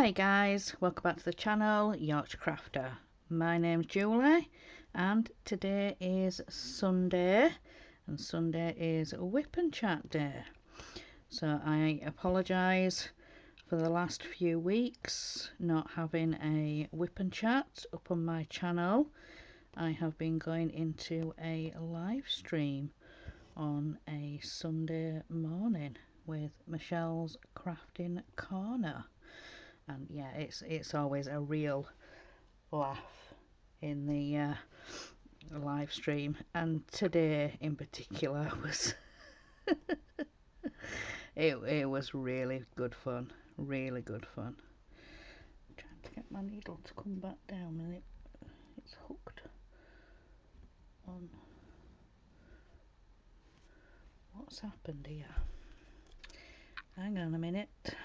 Hi guys, welcome back to the channel, Yorkshire Crafter. My name's Julie and today is Sunday and Sunday is Whip and Chat day. So I apologise for the last few weeks not having a Whip and Chat up on my channel. I have been going into a live stream on a Sunday morning with Michelle's Crafting Corner. And yeah, it's always a real laugh in the live stream, and today in particular was it was really good fun, really good fun. I'm trying to get my needle to come back down, and it's hooked on. What's happened here? Hang on a minute.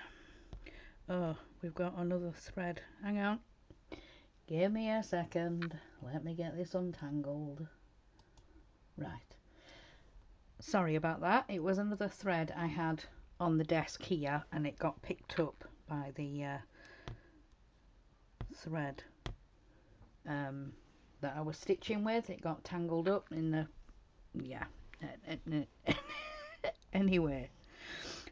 Oh, we've got another thread. Hang on. Give me a second. Let me get this untangled. Right. Sorry about that. It was another thread I had on the desk here and it got picked up by the thread that I was stitching with. It got tangled up in the... yeah. Anyway.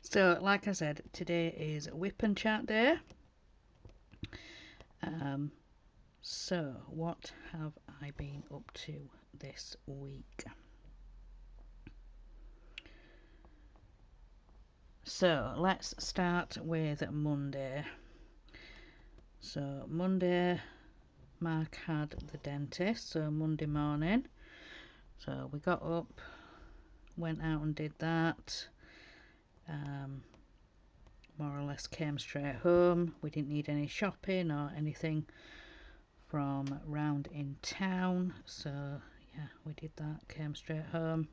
So, like I said, today is Whip and Chat day. So, what have I been up to this week? So, let's start with Monday. So, Monday, Mark had the dentist, so Monday morning. So, we got up, went out and did that. More or less came straight home. We didn't need any shopping or anything from round in town, so yeah, we did that, came straight home.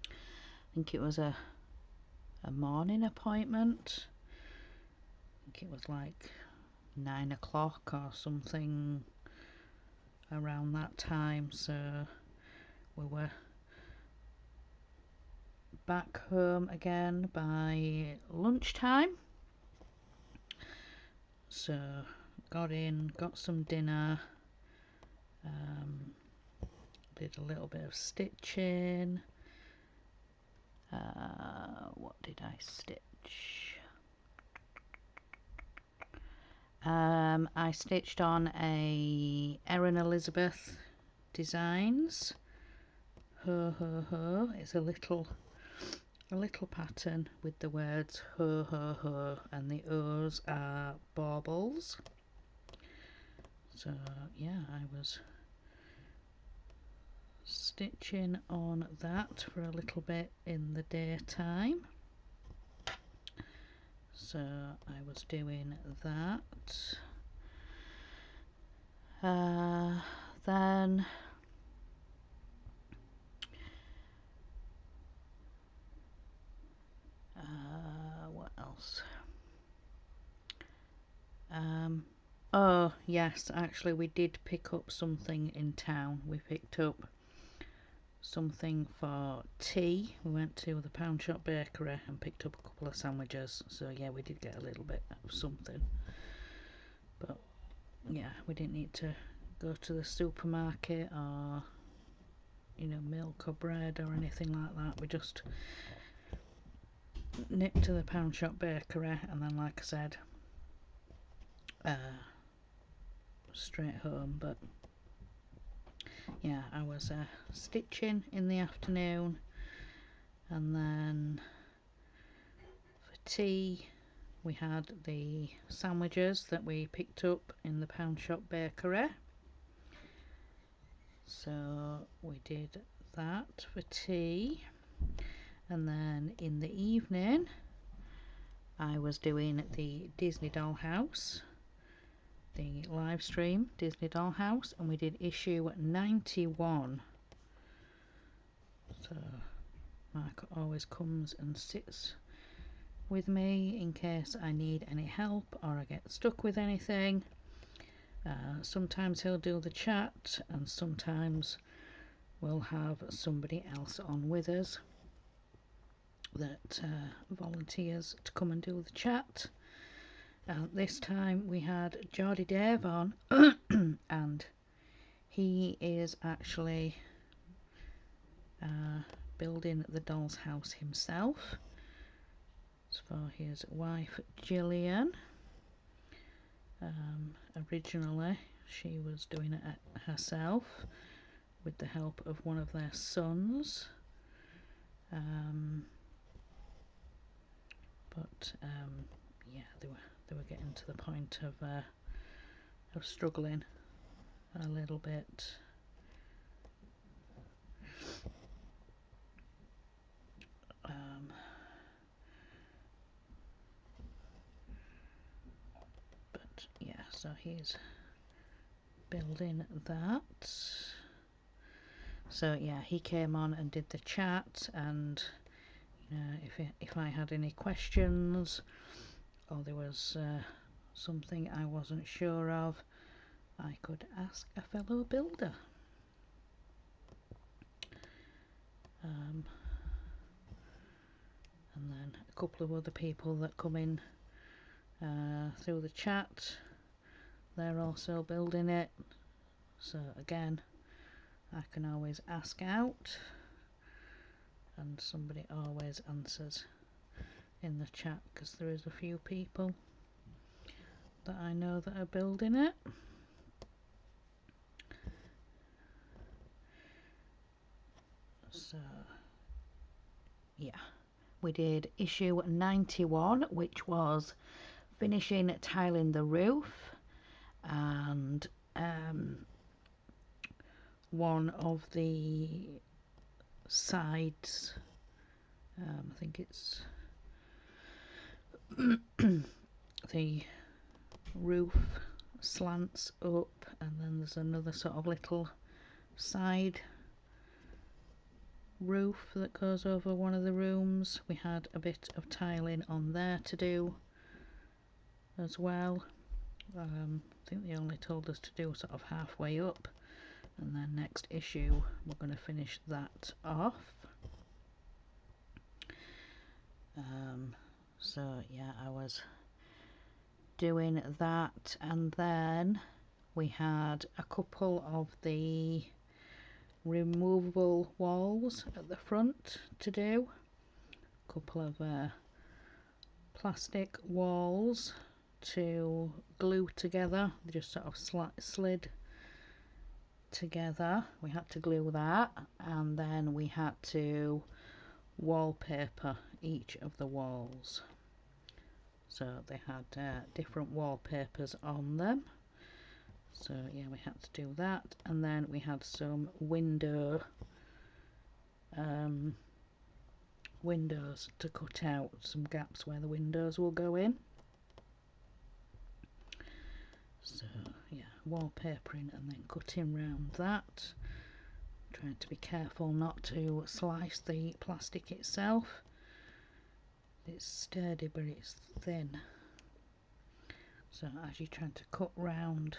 I think it was a morning appointment. I think it was like 9 o'clock or something around that time, so we were back home again by lunchtime. So got in, got some dinner, did a little bit of stitching. What did I stitch? I stitched on a Erin Elizabeth Designs. Ho ho ho. It's a little pattern with the words ho ho ho, and the O's are baubles. So yeah, I was stitching on that for a little bit in the daytime. So I was doing that. Then what else? Oh yes, actually we did pick up something in town. We picked up something for tea. We went to the Pound Shop Bakery and picked up a couple of sandwiches, so yeah, we did get a little bit of something, but yeah, we didn't need to go to the supermarket or, you know, milk or bread or anything like that. We just nipped to the Pound Shop Bakery and then, like I said, straight home. But yeah, I was stitching in the afternoon, and then for tea we had the sandwiches that we picked up in the Pound Shop Bakery, so we did that for tea. And then in the evening I was doing the Disney Dollhouse, the live stream Disney Dollhouse, and we did issue 91. So Mark always comes and sits with me in case I need any help or I get stuck with anything. Sometimes he'll do the chat, and sometimes we'll have somebody else on with us that volunteers to come and do the chat. This time we had Geordie Dave on and he is actually building the doll's house himself. It's for his wife Gillian. Originally she was doing it herself with the help of one of their sons, but yeah, they were getting to the point of struggling a little bit. But yeah, so he's building that. So yeah, he came on and did the chat, and you know, if I had any questions or there was something I wasn't sure of, I could ask a fellow builder. And then a couple of other people that come in through the chat, they're also building it. So again, I can always ask out, and somebody always answers in the chat, because there is a few people that I know that are building it. So yeah, we did issue 91, which was finishing tiling the roof, and one of the sides, I think it's the roof slants up, and then there's another sort of little side roof that goes over one of the rooms. We had a bit of tiling on there to do as well. I think they only told us to do sort of halfway up, and then next issue we're going to finish that off. So yeah, I was doing that, and then we had a couple of the removable walls at the front to do. A couple of plastic walls to glue together. They just sort of slid together. We had to glue that, and then we had to wallpaper each of the walls. So they had different wallpapers on them. So yeah, we had to do that, and then we had some windows to cut out, some gaps where the windows will go in. So yeah, wallpapering and then cutting round that, trying to be careful not to slice the plastic itself. It's sturdy but it's thin, so as you're trying to cut round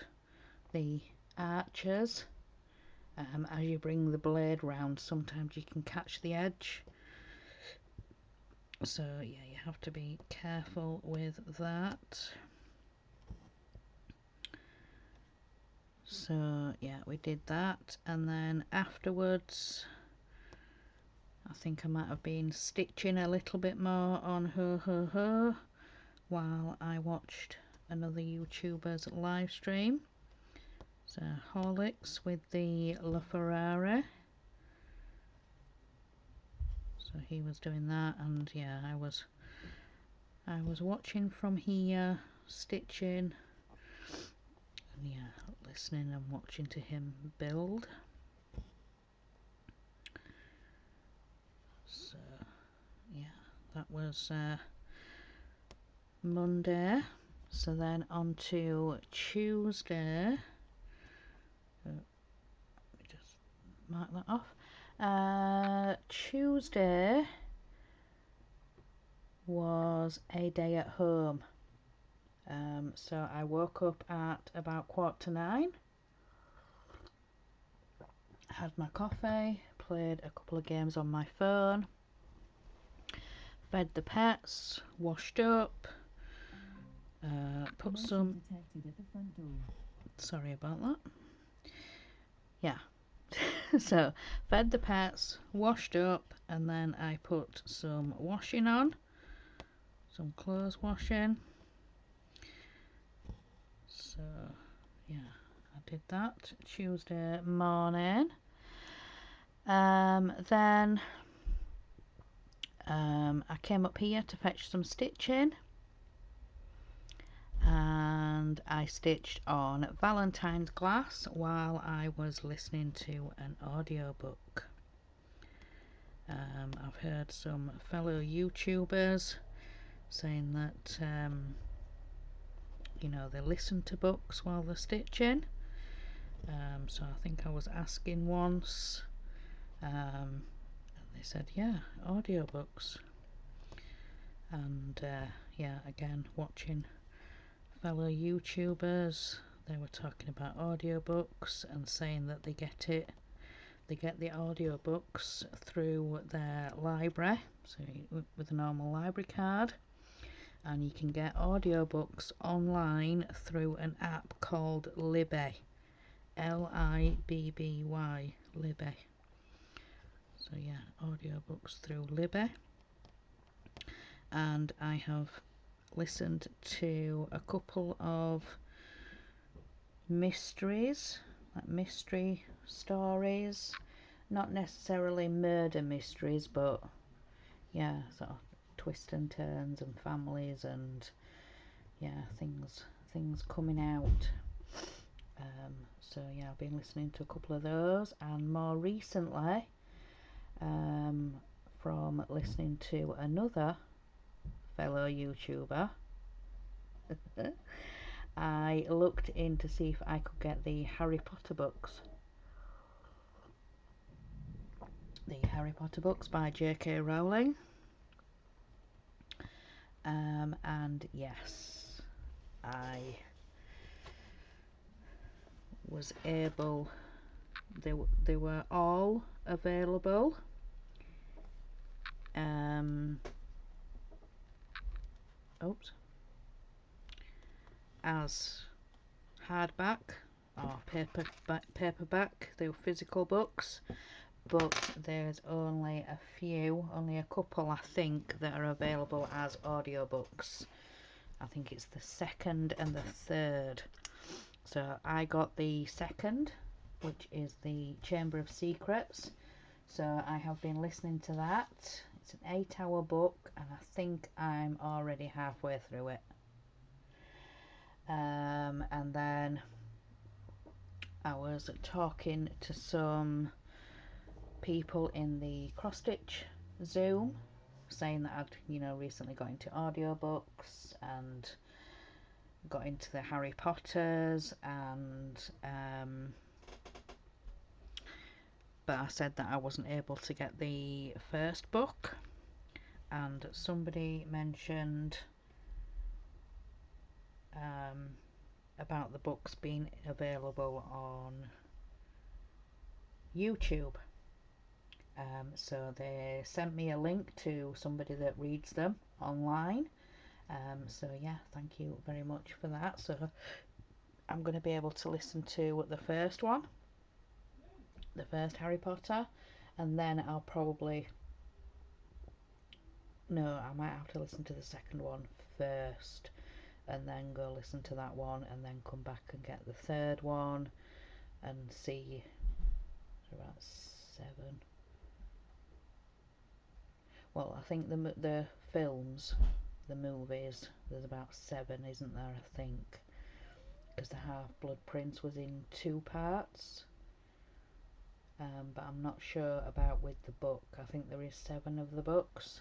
the arches, as you bring the blade round, sometimes you can catch the edge. So yeah, you have to be careful with that. So yeah, we did that, and then afterwards I think I might have been stitching a little bit more on her while I watched another YouTuber's live stream. So Horlicks with the LaFerrari. So he was doing that, and yeah, I was watching from here, stitching, and yeah, listening and watching to him build. So yeah, that was Monday. So then on to Tuesday. Let me just mark that off. Tuesday was a day at home. So I woke up at about 9:15, had my coffee, played a couple of games on my phone, fed the pets, washed up, Put some... Sorry about that. Yeah. So, fed the pets, washed up, and then I put some washing on. Some clothes washing. So, yeah, I did that Tuesday morning. Then I came up here to fetch some stitching, and I stitched on Valentine's glass while I was listening to an audiobook. I've heard some fellow YouTubers saying that you know, they listen to books while they're stitching. So I think I was asking once, and they said, yeah, audiobooks. And yeah, again, watching fellow YouTubers, they were talking about audiobooks and saying that they get the audiobooks through their library, so with a normal library card, and you can get audiobooks online through an app called Libby, Libby, Libby. So yeah, audiobooks through Libby. And I have listened to a couple of mysteries, like mystery stories, not necessarily murder mysteries, but yeah, sort of twists and turns and families and yeah, things coming out. So yeah, I've been listening to a couple of those, and more recently, from listening to another fellow YouTuber, I looked in to see if I could get the Harry Potter books. The Harry Potter books by J.K. Rowling. And yes, I was able, they were all available as hardback or paperback. They were physical books, but there's only a couple I think that are available as audiobooks. I think it's the second and the third. So I got the second, which is the Chamber of Secrets. So I have been listening to that. It's an 8-hour book, and I think I'm already halfway through it. And then I was talking to some people in the cross stitch Zoom, saying that I'd, you know, recently got into audiobooks and got into the Harry Potters, and but I said that I wasn't able to get the first book, and somebody mentioned about the books being available on YouTube. So they sent me a link to somebody that reads them online. So yeah, thank you very much for that. So I'm going to be able to listen to the first one, the first Harry Potter, and then I'll probably, no, I might have to listen to the second one first and then go listen to that one and then come back and get the third one and see. So about 7. Well, I think the films, the movies, there's about 7, isn't there, I think, because the Half-Blood Prince was in 2 parts, but I'm not sure about with the book. I think there is 7 of the books.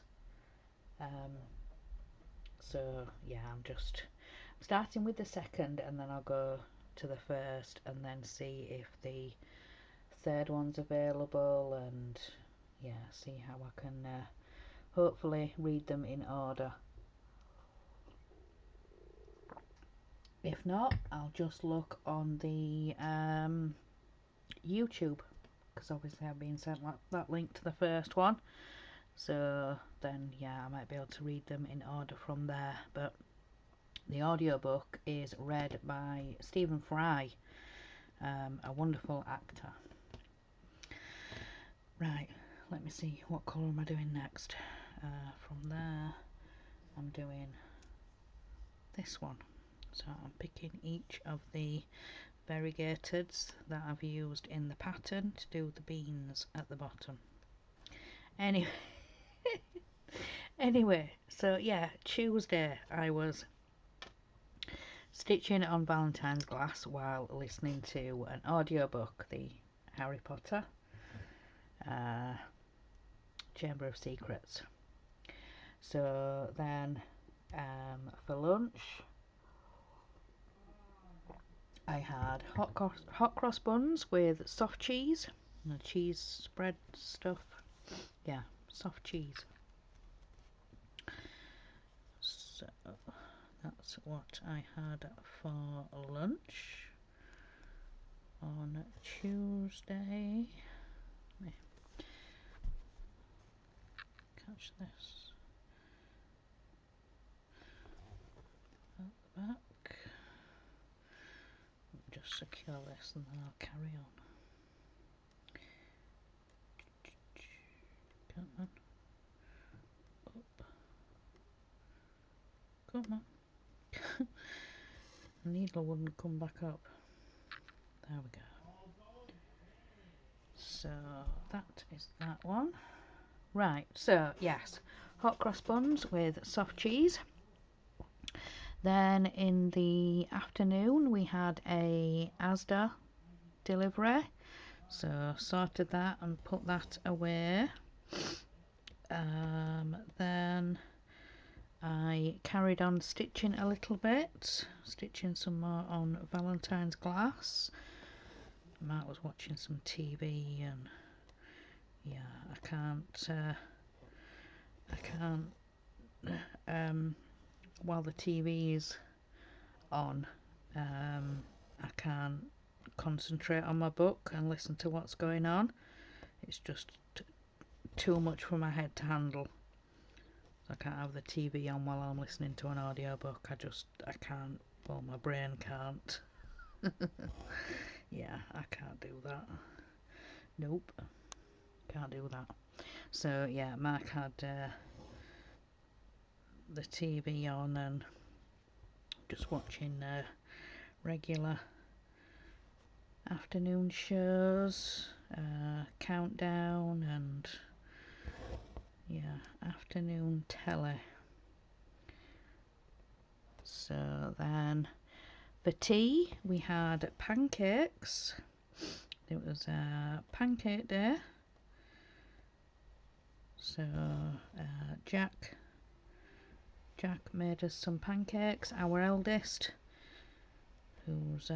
So yeah, I'm starting with the second, and then I'll go to the first and then see if the third one's available, and yeah, see how I can hopefully read them in order. If not, I'll just look on the YouTube, because obviously I've been sent that link to the first one, so then yeah, I might be able to read them in order from there. But The audiobook is read by Stephen Fry, a wonderful actor. Right, let me see, what colour am I doing next? From there, I'm doing this one. So I'm picking each of the variegateds that I've used in the pattern to do the beans at the bottom. Anyway, so yeah, Tuesday I was stitching on Valentine's glass while listening to an audiobook, the Harry Potter Chamber of Secrets. So then for lunch I had hot cross buns with soft cheese and cheese spread stuff. Yeah, soft cheese. So that's what I had for lunch on Tuesday. Let me catch this at the back. Just secure this and then I'll carry on. Come on. Up. Come on. The needle wouldn't come back up. There we go. So that is that one. Right, so yes, hot cross buns with soft cheese. Then in the afternoon we had a Asda delivery, so sorted that and put that away. Then I carried on stitching a little bit, stitching some more on Valentine's glass. Matt was watching some TV and yeah, I can't while the TV is on, I can't concentrate on my book and listen to what's going on. It's just too much for my head to handle. I can't have the TV on while I'm listening to an audiobook. I can't, well, my brain can't. Yeah, I can't do that. Nope, can't do that. So yeah, Mark had the TV on and just watching regular afternoon shows, Countdown and yeah, afternoon telly. So then for tea we had pancakes. It was pancake day. So Jack made us some pancakes, our eldest, who's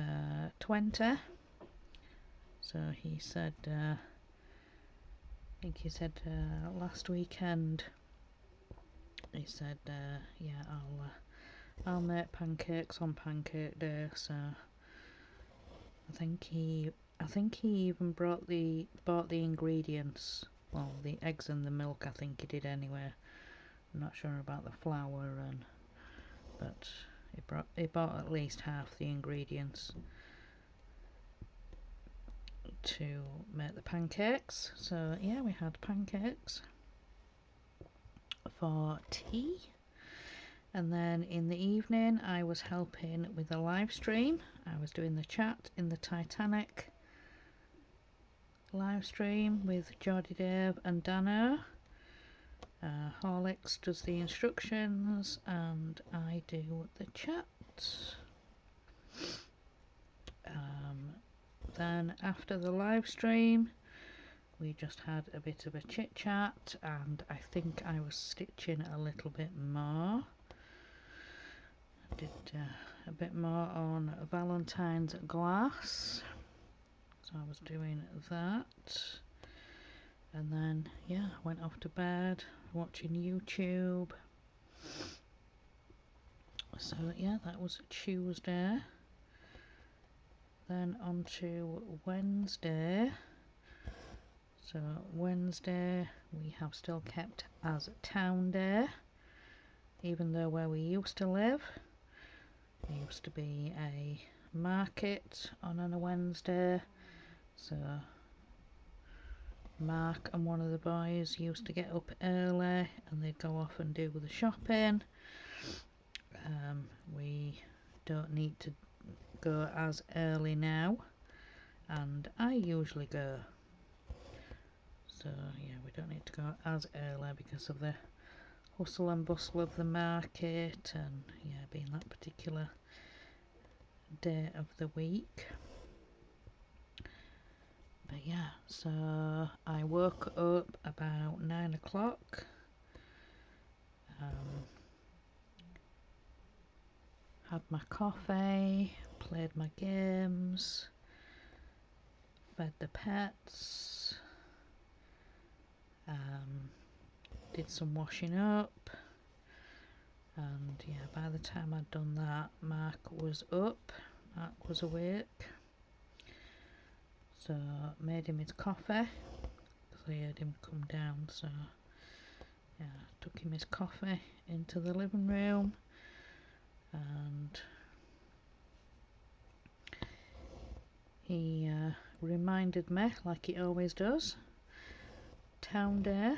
20. So he said, I think he said last weekend, he said, yeah, I'll make pancakes on pancake day. So I think he even bought the ingredients. Well, the eggs and the milk, I think he did anyway. I'm not sure about the flour, but he bought at least half the ingredients to make the pancakes. So yeah, we had pancakes for tea, and then in the evening I was helping with a live stream. I was doing the chat in the Titanic live stream with Geordie Dave and Dano. Horlicks does the instructions and I do the chat. Then after the live stream we just had a bit of a chit chat and I think I was stitching a little bit more. I did a bit more on Valentine's glass, so I was doing that. And then yeah, I went off to bed watching YouTube. So yeah, that was Tuesday. Then on to Wednesday. So Wednesday we have still kept as Town Day, even though where we used to live There used to be a market on a Wednesday, so Mark and one of the boys used to get up early and they'd go off and do the shopping. We don't need to go as early now, and I usually go, so yeah, we don't need to go as early because of the hustle and bustle of the market and yeah, being that particular day of the week. But yeah, so I woke up about 9 o'clock, had my coffee, played my games, fed the pets, did some washing up, and yeah, by the time I'd done that, Mark was up, Mark was awake, so made him his coffee, because I heard him come down, so yeah, took him his coffee into the living room, and he reminded me, like he always does, town day.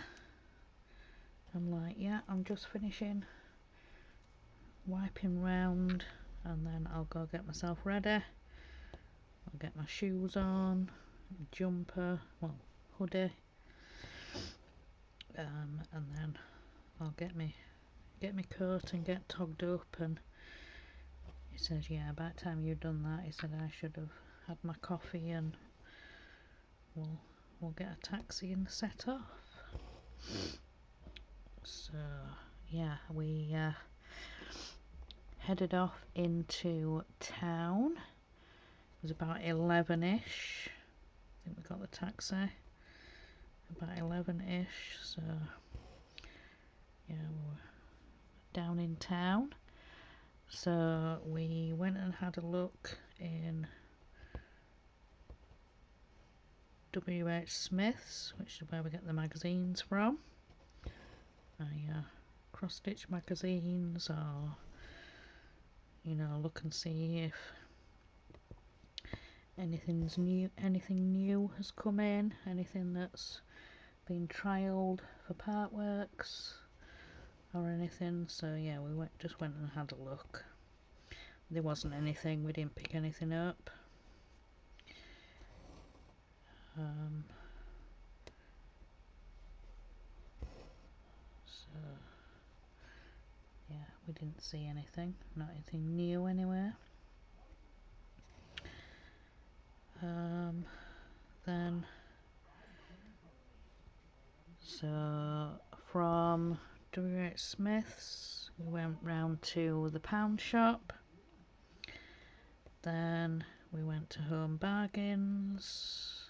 I'm like, yeah, I'm just finishing wiping round and then I'll go get myself ready. I'll get my shoes on, jumper, well, hoodie, and then I'll get my coat and get togged up. And he says, yeah, by the time you've done that, he said I should have had my coffee and we'll get a taxi and set off. So yeah, we headed off into town. It was about 11ish. I think we got the taxi about 11ish, so yeah, we were down in town. So we went and had a look in WH Smith's, which is where we get the magazines from. Cross-stitch magazines, or you know, look and see if anything new has come in, anything that's been trialled for part works or anything. So yeah, we just went and had a look. There wasn't anything, we didn't pick anything up. So yeah, we didn't see anything, not anything new anywhere. Then so from WH Smith's we went round to the pound shop, then we went to Home Bargains,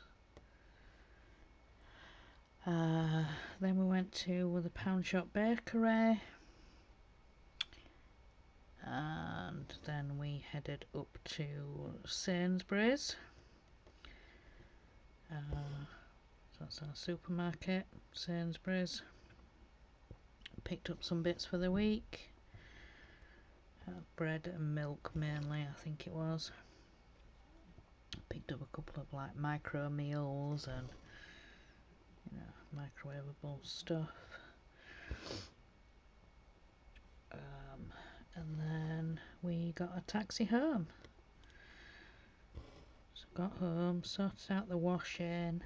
then we went to the pound shop bakery, and then we headed up to Sainsbury's. So that's our supermarket, Sainsbury's. Picked up some bits for the week, bread and milk mainly, I think it was. Picked up a couple of like micro meals and you know, microwavable stuff. And then we got a taxi home. So got home, sorted out the washing,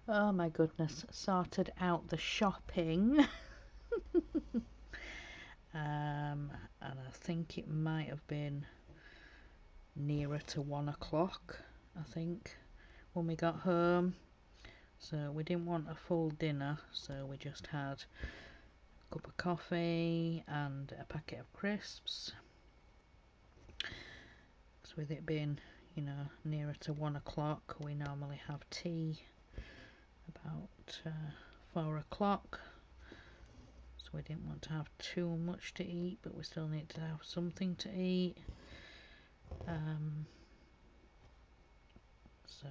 oh my goodness, sorted out the shopping. And I think it might have been nearer to 1 o'clock, I think, when we got home. So we didn't want a full dinner, so we just had a cup of coffee and a packet of crisps. So with it being, you know, nearer to 1 o'clock, we normally have tea about 4 o'clock. So we didn't want to have too much to eat, but we still need to have something to eat. So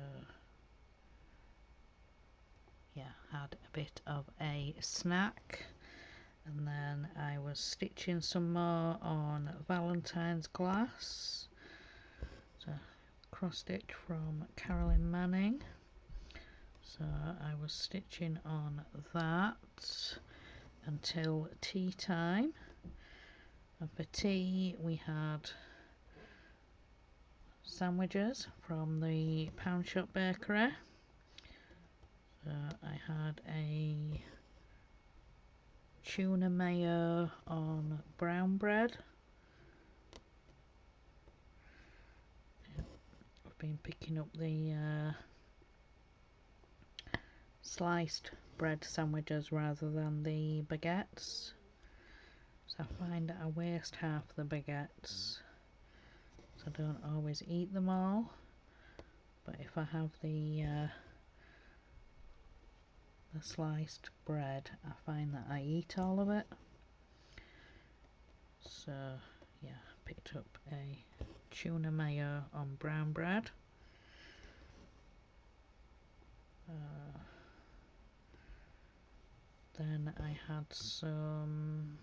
yeah, had a bit of a snack, and then I was stitching some more on Valentine's glass, so cross stitch from Carolyn Manning. So I was stitching on that until tea time, and for tea we had sandwiches from the Pound Shop Bakery. So I had a tuna mayo on brown bread. I've been picking up the sliced bread sandwiches rather than the baguettes, so I find that I waste half the baguettes, so I don't always eat them all, but if I have the sliced bread, I find that I eat all of it. So yeah, picked up a tuna mayo on brown bread. Then I had some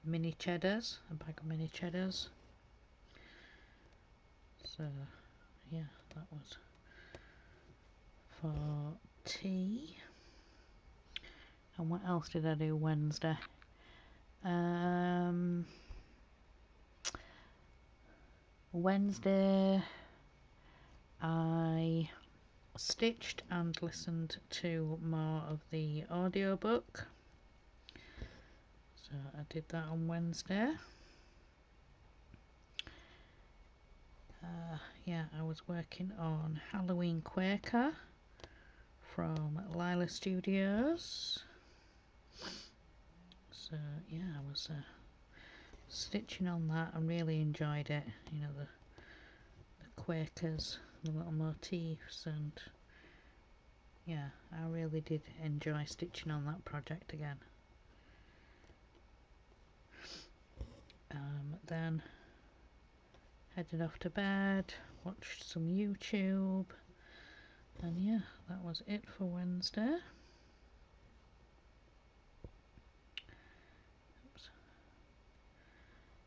mini cheddars, a bag of mini cheddars. So yeah, that was for tea. And what else did I do Wednesday? Wednesday I stitched and listened to more of the audiobook. So I did that on Wednesday. Yeah, I was working on Halloween Quaker from Lila Studios. So yeah, I was stitching on that and really enjoyed it. You know, the Quakers, the little motifs, and yeah, I really did enjoy stitching on that project again. Then headed off to bed, watched some YouTube, and yeah, that was it for Wednesday.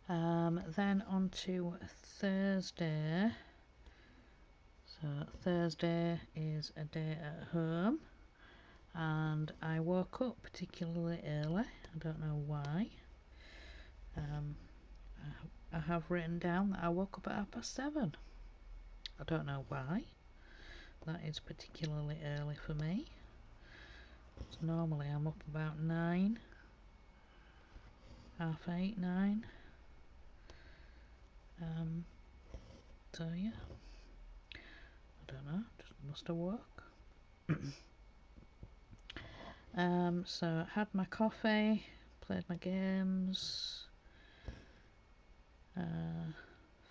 Then on to Thursday. So Thursday is a day at home, and I woke up particularly early. I don't know why. I have written down that I woke up at 7:30. I don't know why. That is particularly early for me. So normally I'm up about 9, half 8, 9. So yeah, I don't know, just must have woke. So I had my coffee, played my games,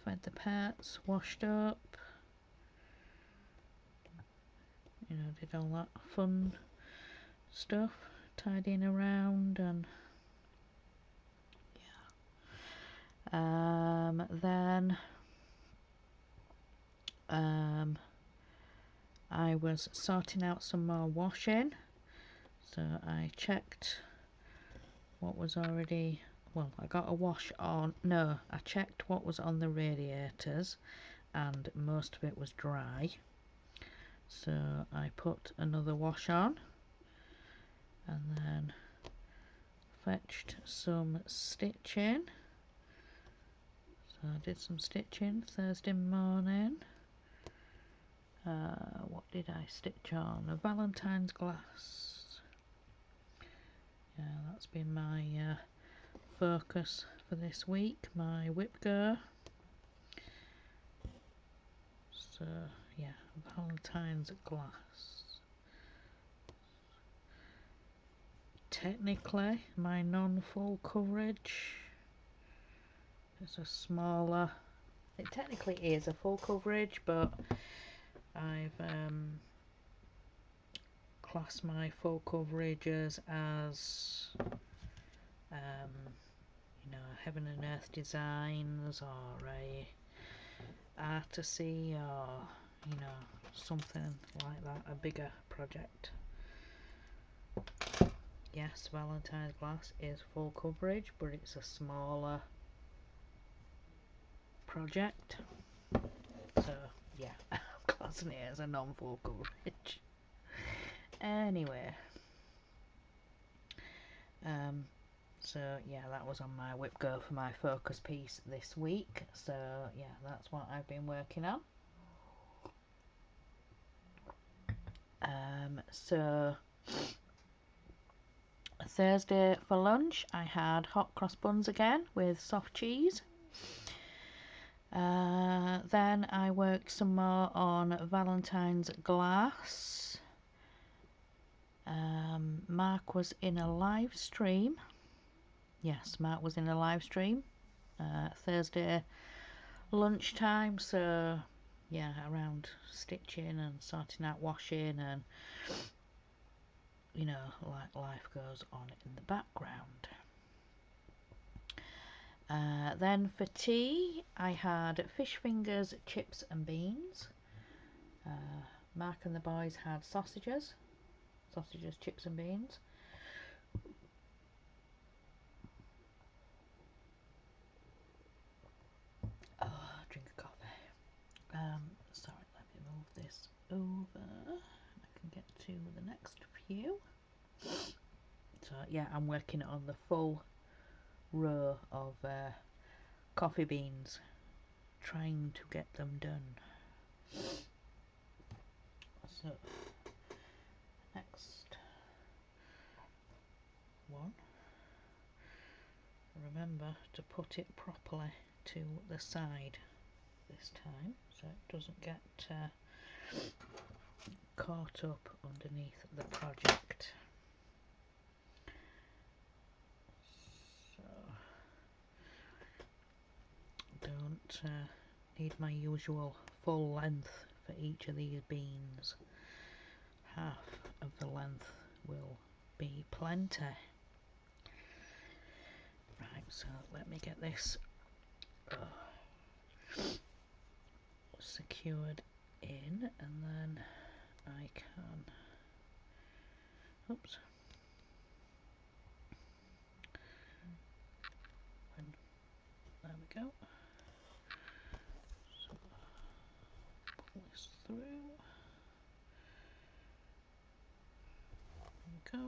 fed the pets, washed up, you know, did all that fun stuff, tidying around, and yeah. Then I was sorting out some more washing, so I checked what was already, well, I got a wash on, no, I checked what was on the radiators, and most of it was dry, so I put another wash on, and then fetched some stitching. So I did some stitching Thursday morning. What did I stitch on? A Valentine's glass. Yeah, that's been my focus for this week, my whip go. So yeah, Valentine's glass. Technically my non-full coverage is a smaller, it technically is a full coverage, but I've classed my full coverages as you know, Heaven and Earth Designs, or a Artisy, or you know, something like that, a bigger project. yes, Valentine's glass is full coverage, but it's a smaller project. So yeah, I'm classing it as a non-full coverage. Anyway, so yeah, that was on my Whip Go for my focus piece this week. So yeah, that's what I've been working on. So Thursday for lunch I had hot cross buns again with soft cheese. Then I worked some more on Valentine's glass. Mark was in a live stream. Yes, Mark was in a live stream Thursday lunchtime. So yeah, around stitching and sorting out washing, and you know, like life goes on in the background. Then for tea I had fish fingers, chips and beans. Mark and the boys had sausages, chips and beans. Oh, drink a coffee. Sorry, let me move this over. I can get to the next few. So yeah, I'm working on the full row of coffee beans, trying to get them done. So next one, remember to put it properly to the side this time so it doesn't get caught up underneath the project. So don't need my usual full length for each of these beans. Half of the length will be plenty. Right, so let me get this secured in, and then I can, oops, there we go. So pull this through. There we go.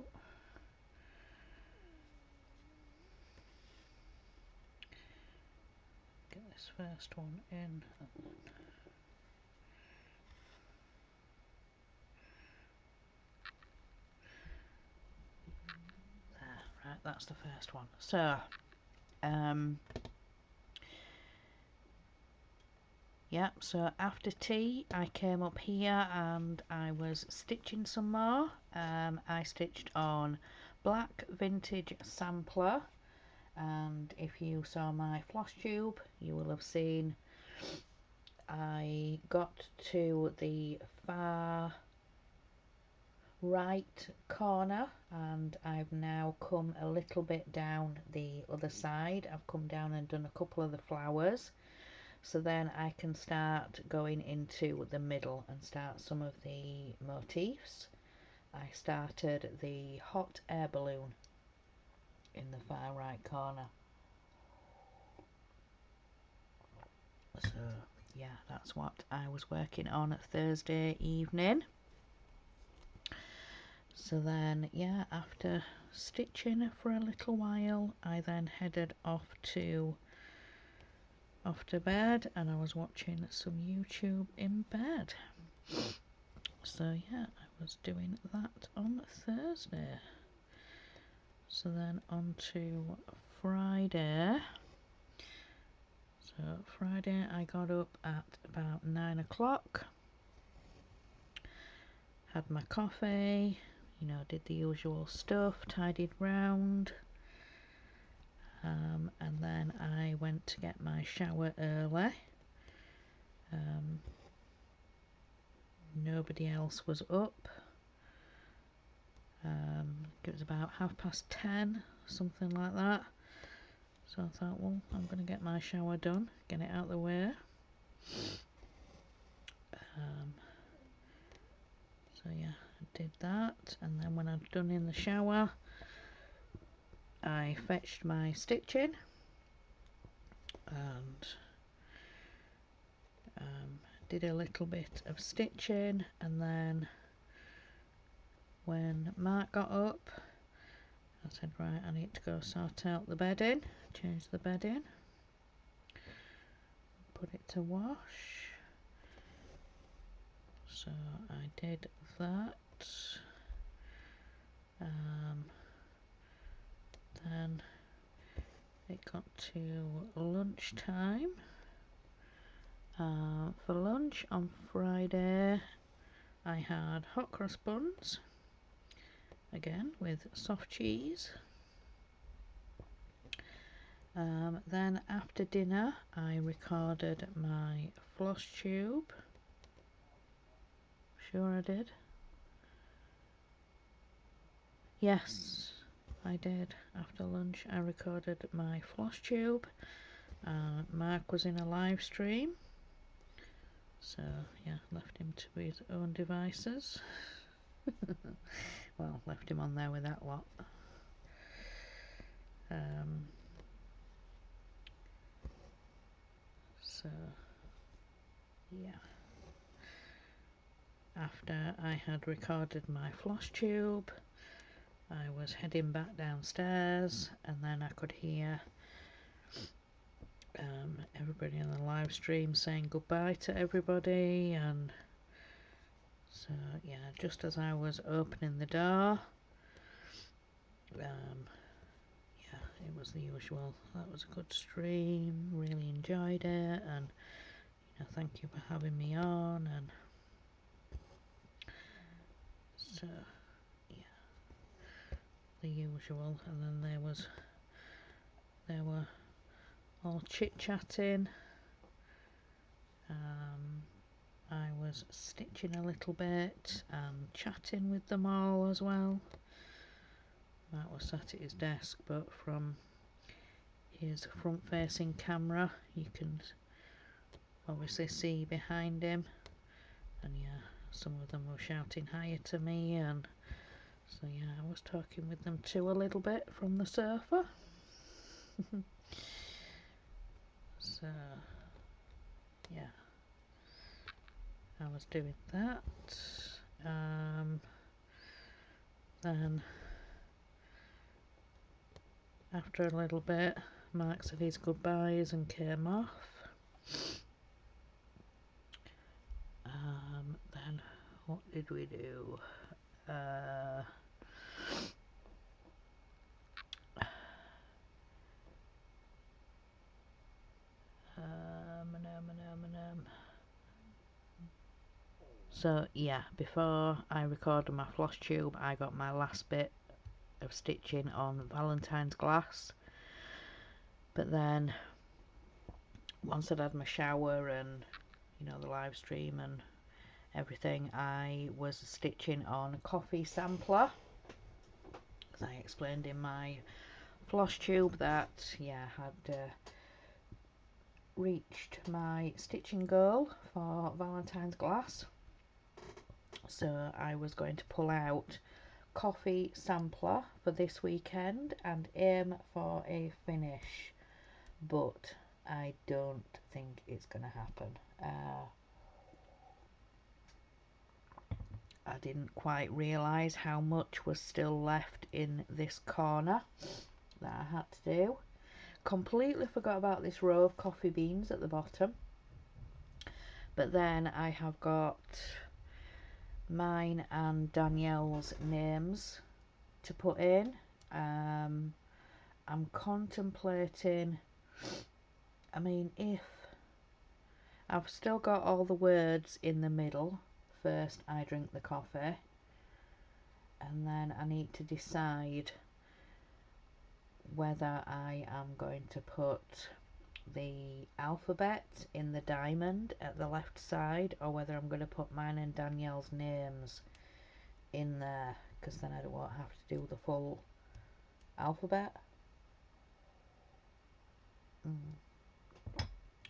Get this first one in, and then there, right, that's the first one. So yeah, so after tea I came up here and I was stitching some more. I stitched on black vintage sampler, and if you saw my floss tube you will have seen I got to the far right corner and I've now come a little bit down the other side. I've come down and done a couple of the flowers, so then I can start going into the middle and start some of the motifs. I started the hot air balloon in the far right corner. So yeah, that's what I was working on Thursday evening. So then yeah, after stitching for a little while I then headed off to bed, and I was watching some YouTube in bed. So yeah, I was doing that on Thursday. So then on to Friday. So Friday I got up at about 9 o'clock, had my coffee, you know, did the usual stuff, tidied round, and then I went to get my shower early. Nobody else was up. It was about 10:30, something like that. So I thought, well, I'm going to get my shower done, get it out of the way. So yeah, I did that, and then when I'd done in the shower, I fetched my stitching and did a little bit of stitching, and then when Mark got up I said, right, I need to go sort out the bedding, change the bedding, put it to wash. So I did that. Then it got to lunchtime. For lunch on Friday I had hot cross buns, again with soft cheese. Then after dinner I recorded my floss tube. Sure I did. Yes, I did. After lunch I recorded my floss tube. Mark was in a live stream, so yeah, left him to his own devices. Well, left him on there with that lot. So yeah, after I had recorded my floss tube I was heading back downstairs, and then I could hear everybody in the live stream saying goodbye to everybody, and so yeah, just as I was opening the door, yeah, it was the usual. That was a good stream, really enjoyed it, and thank you for having me on, and so yeah, the usual. And then they were all chit-chatting. I was stitching a little bit and chatting with them all as well. Matt was sat at his desk, but from his front-facing camera you can obviously see behind him, and yeah, some of them were shouting hiya to me, and so yeah, I was talking with them too a little bit from the sofa. So yeah, I was doing that. Then after a little bit Mark said his goodbyes and came off. Then what did we do? So yeah, before I recorded my floss tube I got my last bit of stitching on Valentine's glass, but then once I'd had my shower and the live stream and everything, I was stitching on a coffee sampler, as I explained in my floss tube that yeah, had reached my stitching goal for Valentine's glass. So I was going to pull out coffee sampler for this weekend and aim for a finish, but I don't think it's going to happen. I didn't quite realise how much was still left in this corner that I had to do. Completely forgot about this row of coffee beans at the bottom, but then I have got mine and Danielle's names to put in. I'm contemplating, I mean, if I've still got all the words in the middle, first I drink the coffee, and then I need to decide whether I am going to put the alphabet in the diamond at the left side, or whether I'm going to put mine and Danielle's names in there, because then I won't have to do the full alphabet.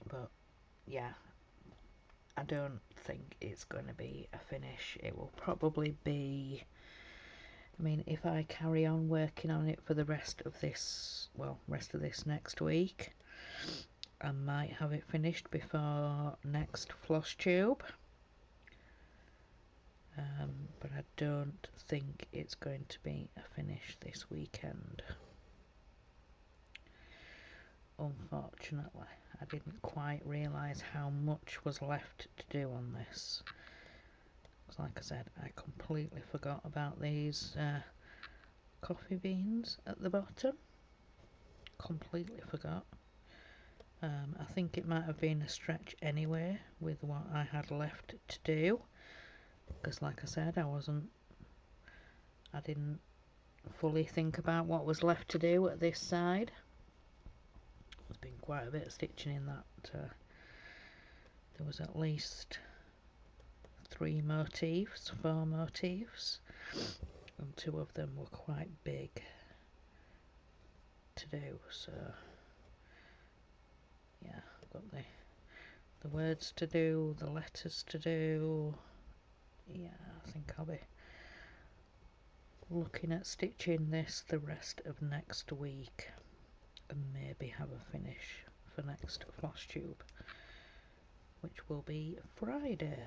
But yeah, I don't think it's going to be a finish. It will probably be I mean, if I carry on working on it for the rest of this, well, rest of this next week, I might have it finished before next floss tube. But I don't think it's going to be a finish this weekend. Unfortunately, I didn't quite realise how much was left to do on this. Because like I said, I completely forgot about these coffee beans at the bottom. Completely forgot. I think it might have been a stretch anyway with what I had left to do. Because like I said, I didn't fully think about what was left to do at this side. There's been quite a bit of stitching in that. There was at least 4 motifs, and 2 of them were quite big to do, so yeah, I've got the words to do, the letters to do. Yeah, I think I'll be looking at stitching this the rest of next week and maybe have a finish for next floss tube, which will be Friday.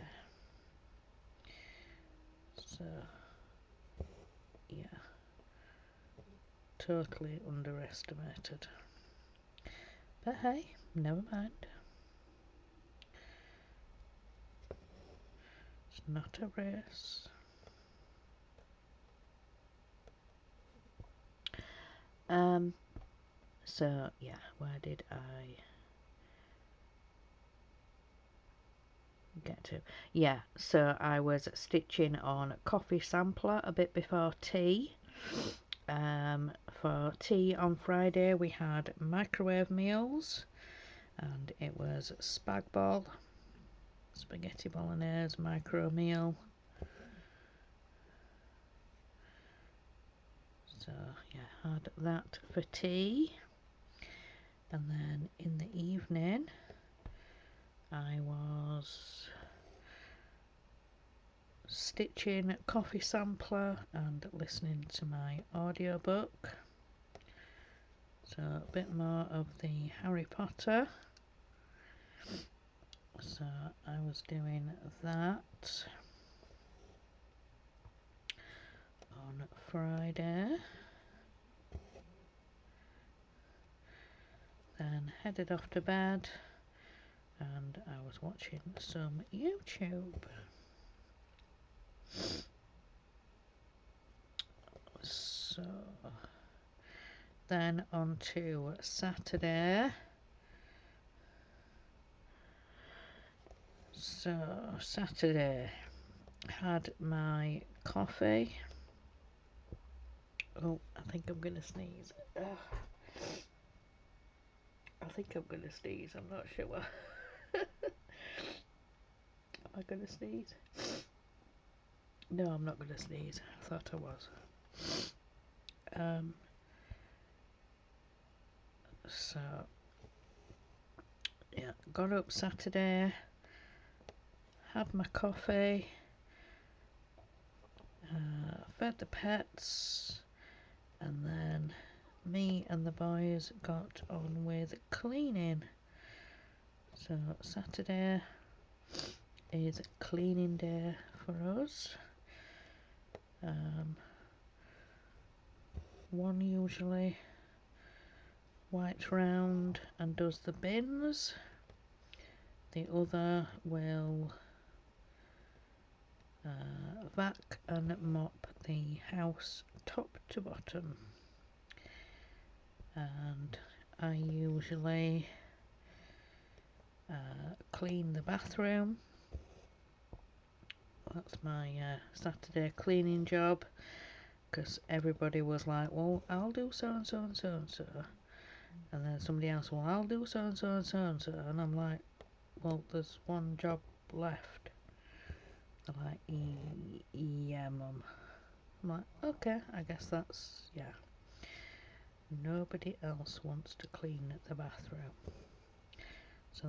So yeah, totally underestimated, but hey, never mind. It's not a race. So yeah, where did I get to? Yeah, so I was stitching on coffee sampler a bit before tea. For tea on Friday we had microwave meals, and it was spaghetti bolognese micro meal. So yeah, had that for tea, and then in the evening I was stitching coffee sampler and listening to my audiobook. So a bit more of the Harry Potter. So I was doing that on Friday. Then headed off to bed, and I was watching some YouTube. So then on to Saturday. So Saturday had my coffee. Oh, I think I'm gonna sneeze. Ugh. I think I'm gonna sneeze, I'm not sure. Am I gonna sneeze? No, I'm not gonna sneeze. I thought I was. So yeah, got up Saturday, had my coffee, fed the pets, and then me and the boys got on with cleaning. So Saturday is cleaning day for us. One usually wipes round and does the bins. The other will vac and mop the house top to bottom, and I usually clean the bathroom. That's my Saturday cleaning job, because everybody was like, well, I'll do so and so and so and so, and then somebody else, well, I'll do so and so and so and so, and I'm like, well, there's one job left. They're like, yeah, mum. I'm like, okay, I guess that's, yeah. Nobody else wants to clean the bathroom, so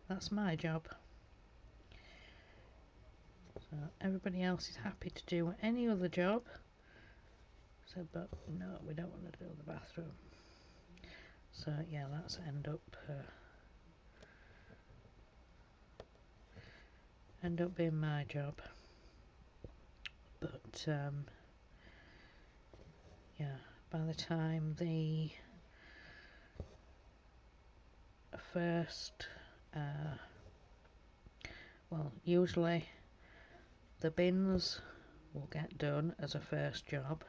that's my job. So everybody else is happy to do any other job said, but no, we don't want to do the bathroom. So yeah, that's end up being my job. But yeah, by the time the first well, usually the bins will get done as a first job,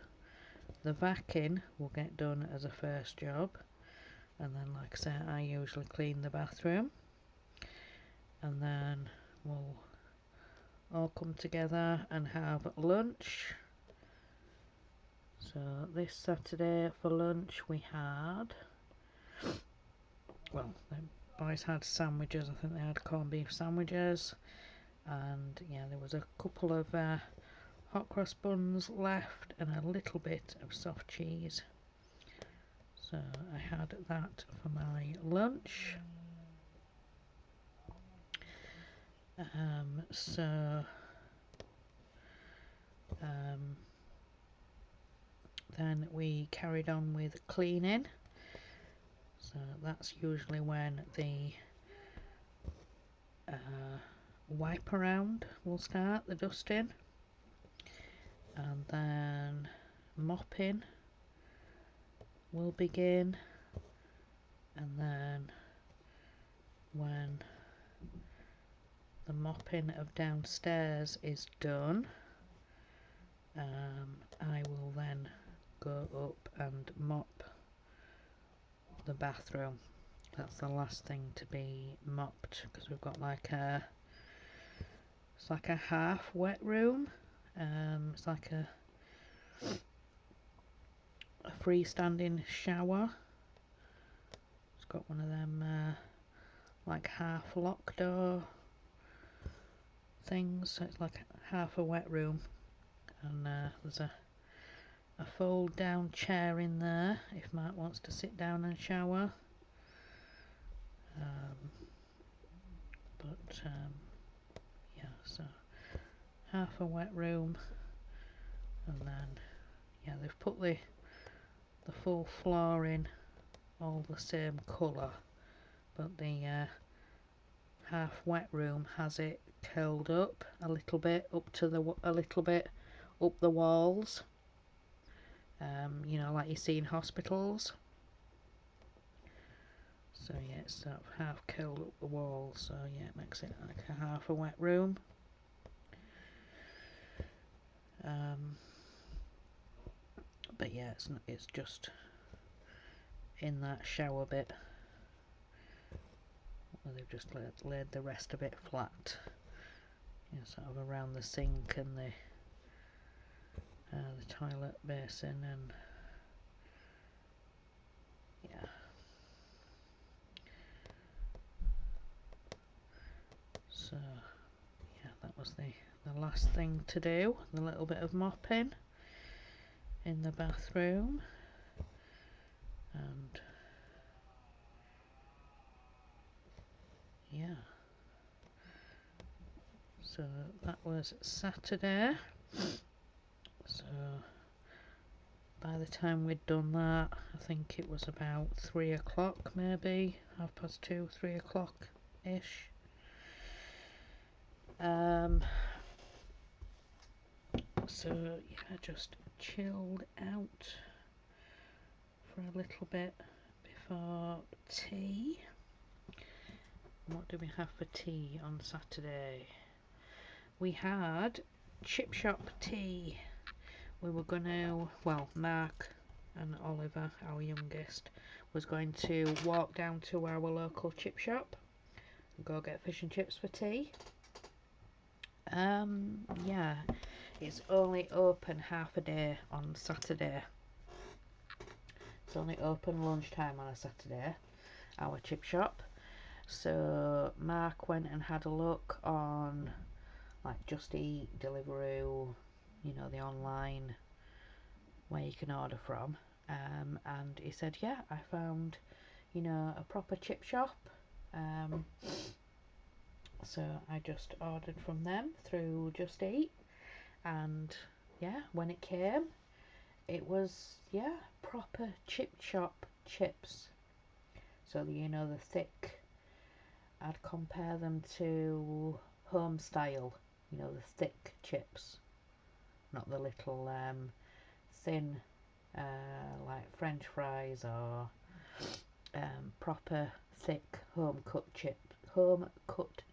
the vacuuming will get done as a first job, and then, like I say, I usually clean the bathroom, and then we'll all come together and have lunch. So this Saturday for lunch we had, well, the boys had sandwiches. I think they had corned beef sandwiches, and yeah, there was a couple of hot cross buns left and a little bit of soft cheese. So I had that for my lunch. Then we carried on with cleaning. So that's usually when the wipe around will start, the dusting, and then mopping will begin, and then when the mopping of downstairs is done, I will then go up and mop the bathroom. That's the last thing to be mopped, because we've got like it's like a half wet room. It's like a freestanding shower. It's got one of them like half lock door things, so it's like half a wet room, and there's a fold down chair in there if Mark wants to sit down and shower. Yeah, so half a wet room, and then yeah, they've put the full floor in all the same colour, but the half wet room has it curled up a little bit up the walls, you know, like you see in hospitals. So yeah, it's sort of half curled up the walls, so yeah, it makes it like a half a wet room. But yeah, it's just in that shower bit where they've just laid the rest of it flat, you know, sort of around the sink and the toilet basin, and yeah. So yeah, that was the last thing to do, the little bit of mopping in the bathroom, and yeah, so that was Saturday. So by the time we'd done that, I think it was about 3 o'clock, maybe 2:30, 3 o'clock ish. So yeah, I just chilled out for a little bit before tea. What do we have for tea on Saturday? We had chip shop tea. We were going to, well, Mark and Oliver, our youngest, was going to walk down to our local chip shop and go get fish and chips for tea. Yeah, it's only open half a day on Saturday. It's only open lunchtime on a Saturday, our chip shop. So Mark went and had a look on like Just Eat, Deliveroo, you know, the online where you can order from, and he said, yeah, I found, you know, a proper chip shop. So I just ordered from them through Just Eat, and yeah, when it came, it was, yeah, proper chip shop chips. So, you know, the thick, I'd compare them to home style, you know, the thick chips, not the little thin, like French fries, or proper thick home cut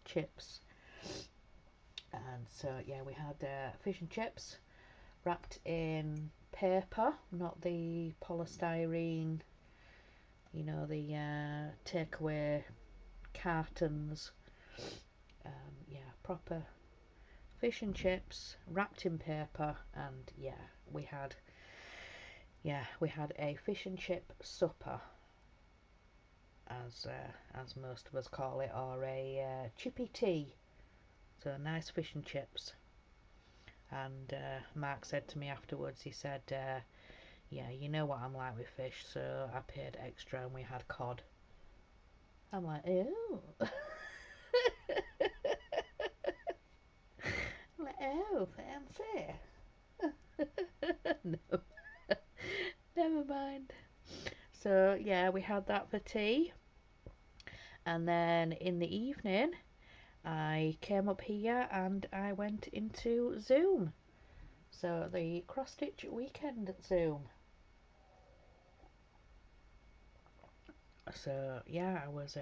chips. And so yeah, we had fish and chips wrapped in paper, not the polystyrene, you know, the takeaway cartons. Yeah, proper fish and chips wrapped in paper. And we had a fish and chip supper, as most of us call it, or a chippy tea. So nice fish and chips. And Mark said to me afterwards, he said, yeah, you know what I'm like with fish, so I paid extra and we had cod. I'm like, ew. I'm like, oh, fancy. No, never mind. So yeah, we had that for tea. And then in the evening, I came up here and I went into Zoom. So the cross stitch weekend Zoom. So yeah, I was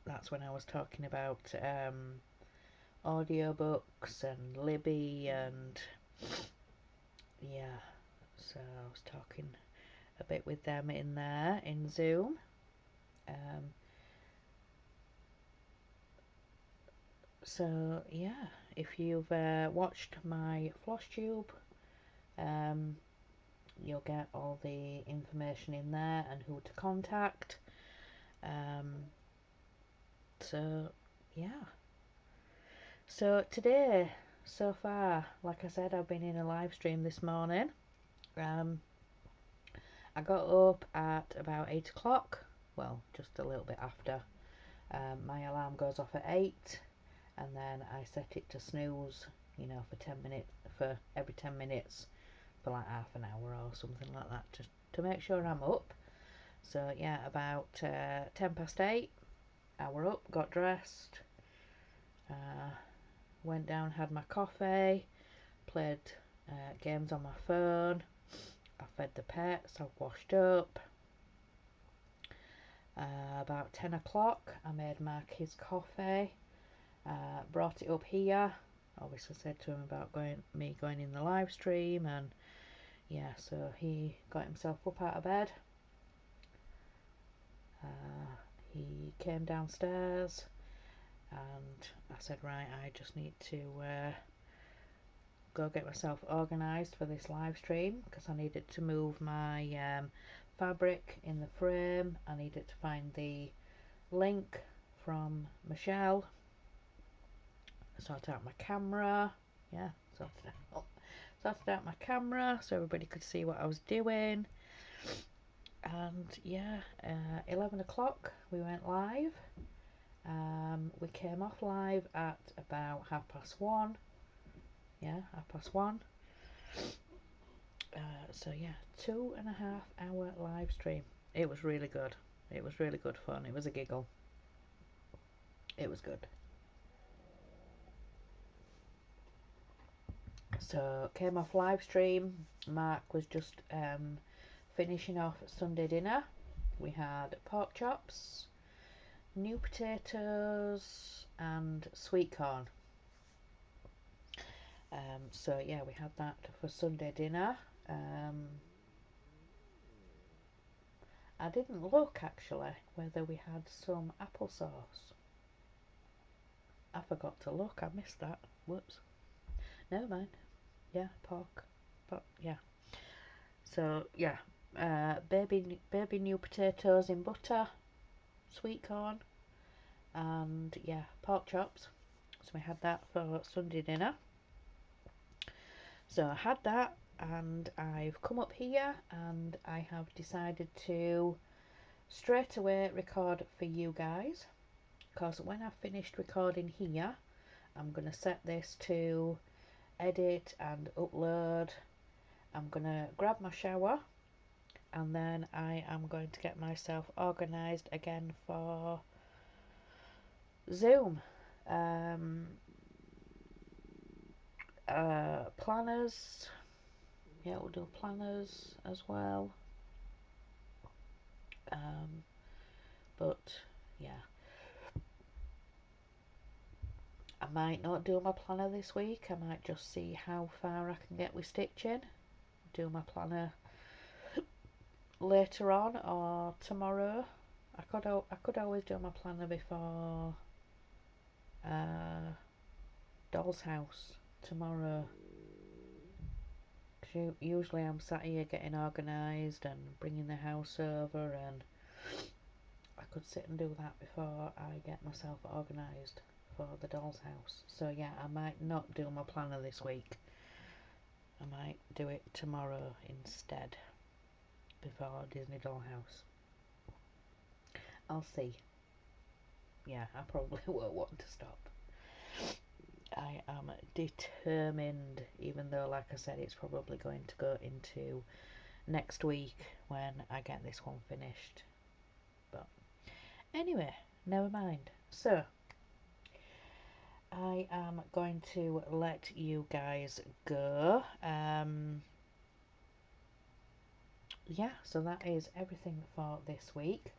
that's when I was talking about audiobooks and Libby, and yeah, so I was talking a bit with them in there in Zoom. Um, so yeah, if you've watched my floss tube, um, you'll get all the information in there and who to contact. Um, so yeah, so today, so far, like I said, I've been in a live stream this morning. I got up at about 8 o'clock, well, just a little bit after. My alarm goes off at 8, and then I set it to snooze, you know, for 10 minutes, for every 10 minutes, for like half an hour or something like that, just to make sure I'm up. So yeah, about 10 past 8, I were up, got dressed, went down, had my coffee, played games on my phone, I fed the pets, I washed up. About 10 o'clock, I made Mark his coffee, brought it up here. Obviously said to him about me going in the live stream, and yeah, so he got himself up out of bed. He came downstairs, and I said, right, I just need to go get myself organised for this live stream, because I needed to move my fabric in the frame. I needed to find the link from Michelle, sort out my camera, yeah, sorted out my camera so everybody could see what I was doing. And yeah, 11 o'clock we went live. We came off live at about 1:30. Yeah, 1:30. So yeah, 2.5 hour live stream. It was really good. It was really good fun. It was a giggle. It was good. So came off live stream. Mark was just finishing off Sunday dinner. We had pork chops, new potatoes, and sweet corn. So yeah, we had that for Sunday dinner. I didn't look actually whether we had some applesauce. I forgot to look. I missed that. Whoops. Never mind. Yeah, pork. Yeah. So yeah, baby new potatoes in butter, sweet corn, and yeah, pork chops. So we had that for Sunday dinner. So I had that, and I've come up here and I have decided to straight away record for you guys, because when I've finished recording here, I'm going to set this to edit and upload. I'm gonna grab my shower and then I am going to get myself organised again for Zoom. Planners, yeah, we'll do planners as well. But yeah, I might not do my planner this week. I might just see how far I can get with stitching. Do my planner later on or tomorrow. I could always do my planner before Doll's House tomorrow. Cause usually I'm sat here getting organised and bringing the house over, and I could sit and do that before I get myself organised for the Doll's House. So yeah, I might not do my planner this week. I might do it tomorrow instead, before Disney Dollhouse. I'll see. Yeah, I probably won't want to stop. I am determined, even though, like I said, it's probably going to go into next week when I get this one finished. But anyway, never mind. So, I am going to let you guys go. Yeah, so that is everything for this week.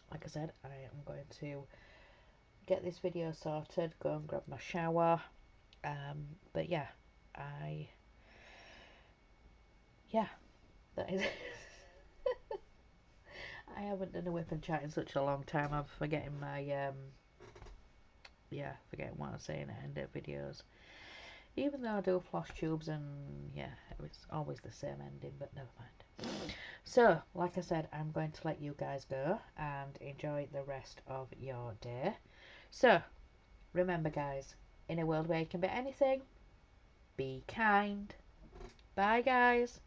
Like I said, I am going to get this video sorted, go and grab my shower. But yeah, that is I haven't done a whip and chat in such a long time. I'm forgetting my forgetting what I'm saying at end of videos. Even though I do floss tubes, and yeah, it's always the same ending, but never mind. So, like I said, I'm going to let you guys go and enjoy the rest of your day. So, remember guys, in a world where you can be anything, be kind. Bye guys.